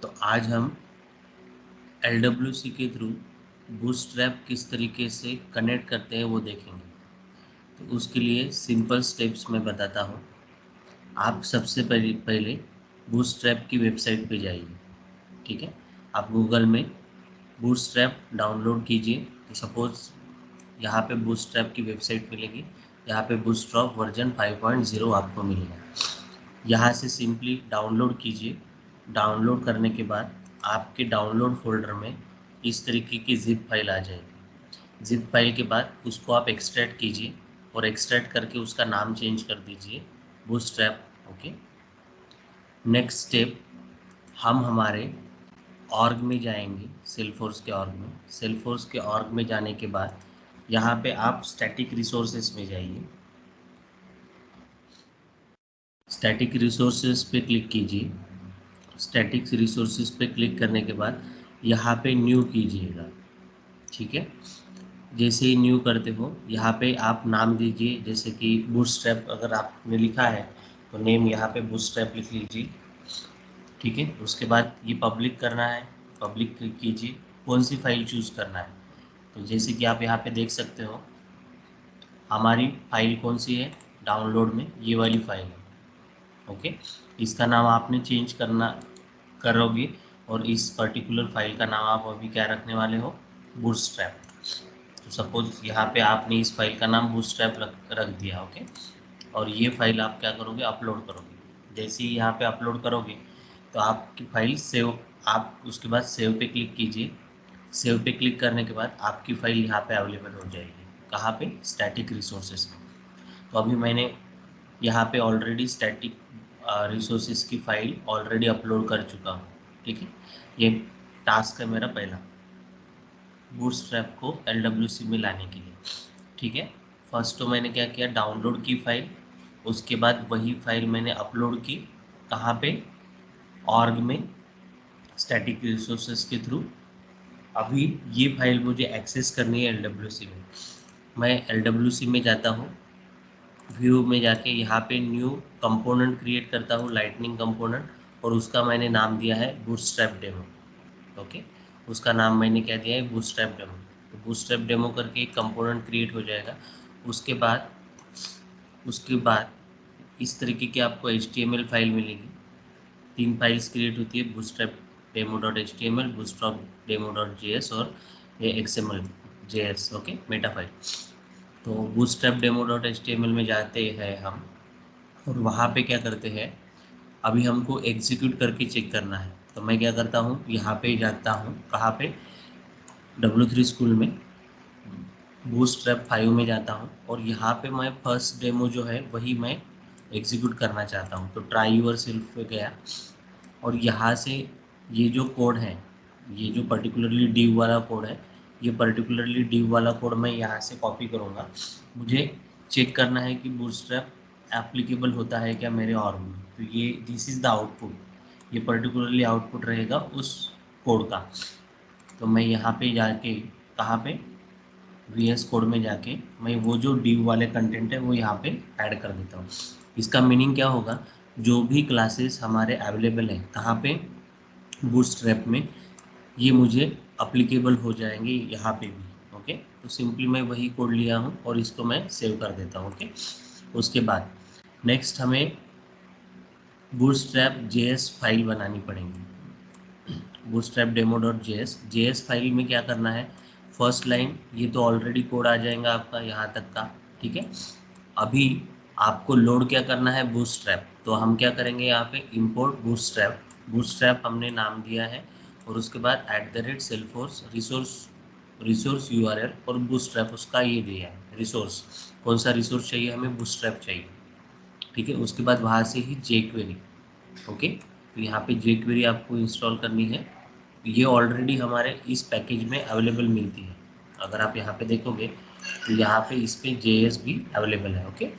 तो आज हम LWC के थ्रू बूटस्ट्रैप किस तरीके से कनेक्ट करते हैं वो देखेंगे। तो उसके लिए सिंपल स्टेप्स मैं बताता हूँ। आप सबसे पहले बूटस्ट्रैप की वेबसाइट पे जाइए। ठीक है, आप गूगल में बूटस्ट्रैप डाउनलोड कीजिए। तो सपोज यहाँ पे बूटस्ट्रैप की वेबसाइट मिलेगी। यहाँ पे बूटस्ट्रैप वर्जन 5.0 आपको मिलेगा। यहाँ से सिंपली डाउनलोड कीजिए। डाउनलोड करने के बाद आपके डाउनलोड फोल्डर में इस तरीके की जिप फाइल आ जाएगी। जिप फाइल के बाद उसको आप एक्सट्रैक्ट कीजिए और एक्सट्रैक्ट करके उसका नाम चेंज कर दीजिए बूटस्ट्रैप। ओके, नेक्स्ट स्टेप, हम हमारे ऑर्ग में जाएंगे, सेल्सफोर्स के ऑर्ग में। सेल्सफोर्स के ऑर्ग में जाने के बाद यहाँ पे आप स्टैटिक रिसोर्सेज में जाइए। स्टैटिक रिसोर्सेज पे क्लिक कीजिए। स्टैटिक रिसोर्सेज पे क्लिक करने के बाद यहाँ पे न्यू कीजिएगा। ठीक है, जैसे ही न्यू करते हो यहाँ पे आप नाम दीजिए, जैसे कि बूटस्ट्रैप अगर आपने लिखा है तो नेम यहाँ पे बूटस्ट्रैप लिख लीजिए। ठीक है, उसके बाद ये पब्लिक करना है, पब्लिक क्लिक कीजिए। कौन सी फाइल चूज़ करना है, तो जैसे कि आप यहाँ पे देख सकते हो हमारी फाइल कौन सी है डाउनलोड में, ये वाली फाइल है। ओके, इसका नाम आपने चेंज करोगे और इस पर्टिकुलर फाइल का नाम आप अभी क्या रखने वाले हो, बूटस्ट्रैप। तो सपोज यहाँ पे आपने इस फाइल का नाम बूटस्ट्रैप रख दिया। ओके, और ये फाइल आप क्या करोगे, अपलोड करोगे। जैसे ही यहाँ पे अपलोड करोगे तो आपकी फाइल सेव, आप उसके बाद सेव पे क्लिक कीजिए। सेव पे क्लिक करने के बाद आपकी फाइल यहाँ पे अवेलेबल हो जाएगी। कहाँ पे, स्टैटिक रिसोर्सेज में। तो अभी मैंने यहाँ पे ऑलरेडी स्टैटिक रिसोर्सेज की फाइल ऑलरेडी अपलोड कर चुका हूँ। ठीक है, ये टास्क है मेरा पहला बूटस्ट्रैप को LWC में लाने के लिए। ठीक है, फर्स्ट तो मैंने क्या किया, डाउनलोड की फाइल। उसके बाद वही फाइल मैंने अपलोड की, कहाँ पे, ऑर्ग में, स्टैटिक रिसोर्सेज के थ्रू। अभी ये फाइल मुझे एक्सेस करनी है LWC में। मैं LWC में जाता हूँ, व्यू में जाके यहाँ पे न्यू कंपोनेंट क्रिएट करता हूँ, लाइटनिंग कंपोनेंट, और उसका मैंने नाम दिया है बूटस्ट्रैप डेमो। ओके, उसका नाम मैंने क्या दिया है, बूटस्ट्रैप डेमो। तो बूटस्ट्रैप डेमो करके एक कंपोनेंट क्रिएट हो जाएगा। उसके बाद इस तरीके की आपको HTML फाइल मिलेगी। 3 फाइल्स क्रिएट होती है, bootstrap demo dot HTML, bootstrap demo dot JS और ये XML JS। Okay, Meta file. तो बूटस्ट्रैप डेमो डॉट HTML में जाते हैं हम, और वहाँ पे क्या करते हैं, अभी हमको एग्जीक्यूट करके चेक करना है। तो मैं क्या करता हूँ, यहाँ पे जाता हूँ, कहाँ पे, W3 स्कूल में बूटस्ट्रैप 5 में जाता हूँ, और यहाँ पे मैं फर्स्ट डेमो जो है वही मैं एग्जीक्यूट करना चाहता हूँ। तो ट्राई यूर सेल्फ पे गया, और यहाँ से ये जो कोड है, ये जो पर्टिकुलरली div वाला कोड है, ये पर्टिकुलरली div वाला कोड मैं यहाँ से कॉपी करूँगा। मुझे चेक करना है कि बूटस्ट्रैप एप्लीकेबल होता है क्या मेरे ऑर्ग में। तो ये दिस इज़ द आउटपुट, ये पर्टिकुलरली आउटपुट रहेगा उस कोड का। तो मैं यहाँ पे जाके, कहाँ पे, VS कोड में जाके मैं वो जो div वाले कंटेंट है वो यहाँ पे ऐड कर देता हूँ। इसका मीनिंग क्या होगा, जो भी क्लासेस हमारे अवेलेबल हैं कहाँ पे, बूटस्ट्रैप में, ये मुझे अप्लीकेबल हो जाएंगे यहाँ पे भी। ओके, तो सिंपली मैं वही कोड लिया हूँ और इसको मैं सेव कर देता हूँ। ओके, उसके बाद नेक्स्ट हमें बूटस्ट्रैप JS फाइल बनानी पड़ेगी। Bootstrap demo dot JS file में क्या करना है, फर्स्ट लाइन, ये तो ऑलरेडी कोड आ जाएगा आपका यहाँ तक का। ठीक है, अभी आपको लोड क्या करना है, बूटस्ट्रैप। तो हम क्या करेंगे, यहाँ पे इंपोर्ट बूटस्ट्रैप। बूटस्ट्रैप हमने नाम दिया है, और उसके बाद @सेल्सफोर्स रिसोर्स URL और बूटस्ट्रैप उसका ये दिया है रिसोर्स। कौन सा रिसोर्स चाहिए हमें, बूटस्ट्रैप चाहिए। ठीक है, उसके बाद वहाँ से ही jQuery। ओके, तो यहाँ पे jQuery आपको इंस्टॉल करनी है। ये ऑलरेडी हमारे इस पैकेज में अवेलेबल मिलती है। अगर आप यहाँ पे देखोगे तो यहाँ पे इस पे JS भी अवेलेबल है। ओके,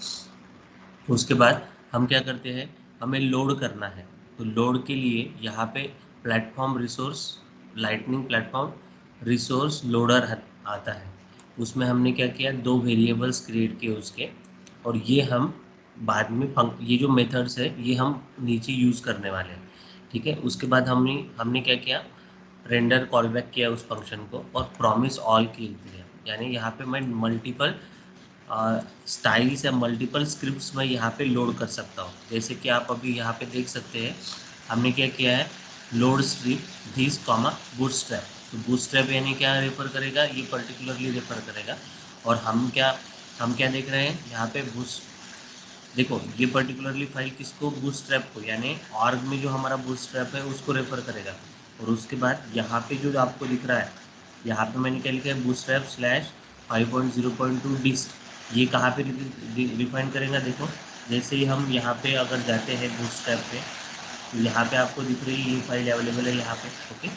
उसके बाद हम क्या करते हैं, हमें लोड करना है। तो लोड के लिए यहाँ पे platform resource, lightning platform resource loader आता है। उसमें हमने क्या किया, 2 वेरिएबल्स क्रिएट किए उसके, और ये हम बाद में ये जो मेथड्स है ये हम नीचे यूज़ करने वाले हैं। ठीक है। उसके बाद हमने क्या किया, रेंडर कॉल बैक किया उस फंक्शन को और प्रॉमिस ऑल की दिया, यानी यहाँ पे मैं मल्टीपल स्टाइल्स या मल्टीपल स्क्रिप्ट्स मैं यहाँ पे लोड कर सकता हूँ। जैसे कि आप अभी यहाँ पे देख सकते हैं हमने क्या किया है, load script this comma bootstrap. तो बूटस्ट्रैप यानी क्या रेफर करेगा, ये पर्टिकुलरली रेफर करेगा। और हम क्या देख रहे हैं यहाँ पे देखो ये पर्टिकुलरली फाइल किसको, बूटस्ट्रैप को, यानी ऑर्ग में जो हमारा बूटस्ट्रैप है उसको रेफर करेगा। और उसके बाद यहाँ पे जो आपको दिख रहा है, यहाँ पे मैंने क्या लिखा है, बूटस्ट्रैप स्लैश 5.0.2 डिस्क। ये कहाँ पे रिफाइन करेगा, देखो जैसे ही हम यहाँ पे अगर जाते हैं बूटस्ट्रैप पे, तो यहाँ पे आपको दिख रही है ये फाइल अवेलेबल है यहाँ पे। ओके,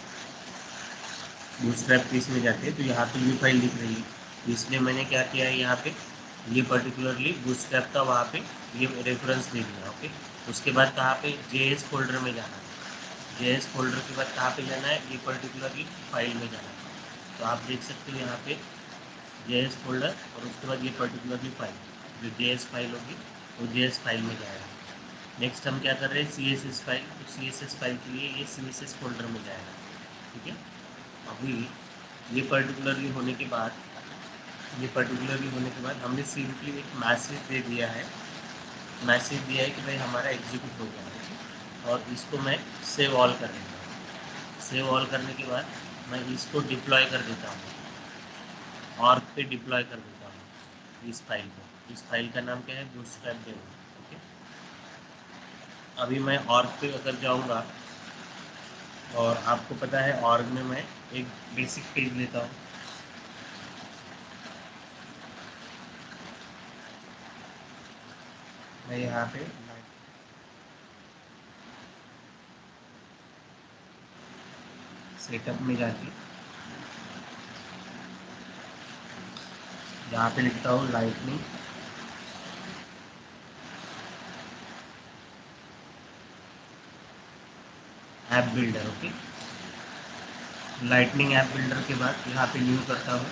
बूटस्ट्रैप पेज में जाते हैं तो यहाँ पे ये फाइल दिख रही है, तो इसलिए मैंने क्या किया है यहाँ पे, ये पर्टिकुलरली बूटस्ट्रैप का वहाँ पे ये रेफरेंस दे दिया। ओके, उसके बाद कहाँ पे, JS फोल्डर में जाना है। JS फोल्डर के बाद कहाँ पे जाना है, ये पर्टिकुलरली फाइल में जाना है। तो आप देख सकते हो यहाँ पे JS फोल्डर और उसके बाद ये पर्टिकुलरली फाइल, जो JS फाइल होगी वो JS फाइल में जाएगा। नेक्स्ट हम क्या कर रहे हैं, CSS फाइल, तो CSS फाइल के लिए ये CSS फोल्डर में जाएगा। ठीक है, अभी ये पर्टिकुलरली होने के बाद हमने सिंपली एक मैसेज दिया है कि भाई हमारा एग्जीक्यूट हो गया है। और इसको मैं सेव ऑल कर देता हूँ। सेव ऑल करने के बाद मैं इसको डिप्लॉय कर देता हूँ, ऑर्ग पे डिप्लॉय कर देता हूँ इस फाइल को। इस फाइल का नाम क्या है, बूटस्ट्रैप डेमो। ओके, अभी मैं ऑर्ग पे अगर जाऊँगा और आपको पता है ऑर्ग में मैं एक बेसिक पेज लेता हूँ। मैं यहाँ पे सेटअप में जाके यहाँ पे लिखता हूँ lightning app builder. Okay, lightning app builder के बाद यहाँ पे न्यू करता हूँ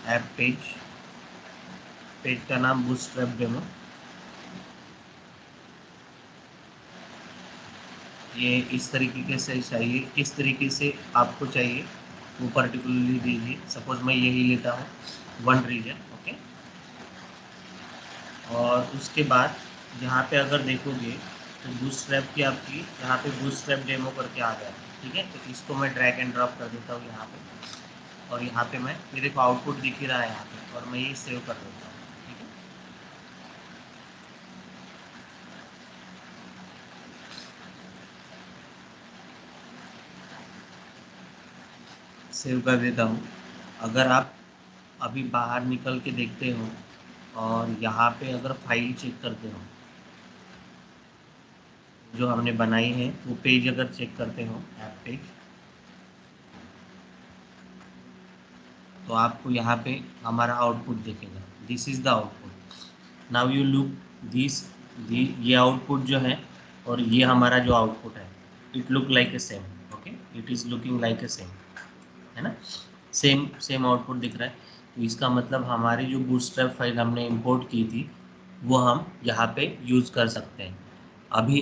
ऐप पेज का नाम बूटस्ट्रैप डेमो। ये इस तरीके से चाहिए, किस तरीके से आपको चाहिए वो पर्टिकुलरली दीजिए। सपोज मैं यही लेता हूँ, वन रीजन। ओके, और उसके बाद यहाँ पे अगर देखोगे तो बूटस्ट्रैप की आपकी यहाँ पे बूटस्ट्रैप डेमो करके आ गया। ठीक है, तो इसको मैं ड्रैग एंड ड्रॉप कर देता हूँ यहाँ पे, और यहाँ पे मैं मेरे को आउटपुट दिख ही रहा है यहाँ पे, और मैं ये सेव कर देता हूँ। ठीक है, सेव कर देता हूँ। अगर आप अभी बाहर निकल के देखते हो और यहाँ पे अगर फाइल चेक करते हो जो हमने बनाई है, वो पेज अगर चेक करते हो ऐप पेज, तो आपको यहाँ पे हमारा आउटपुट दिखेगा। This is the output. Now you look this, ये आउटपुट जो है और ये हमारा जो आउटपुट है, it look like a same. Okay, it is looking like a same, है ना, सेम सेम आउटपुट दिख रहा है। तो इसका मतलब हमारी जो बूटस्ट्रैप फाइल हमने इंपोर्ट की थी वो हम यहाँ पे यूज़ कर सकते हैं। अभी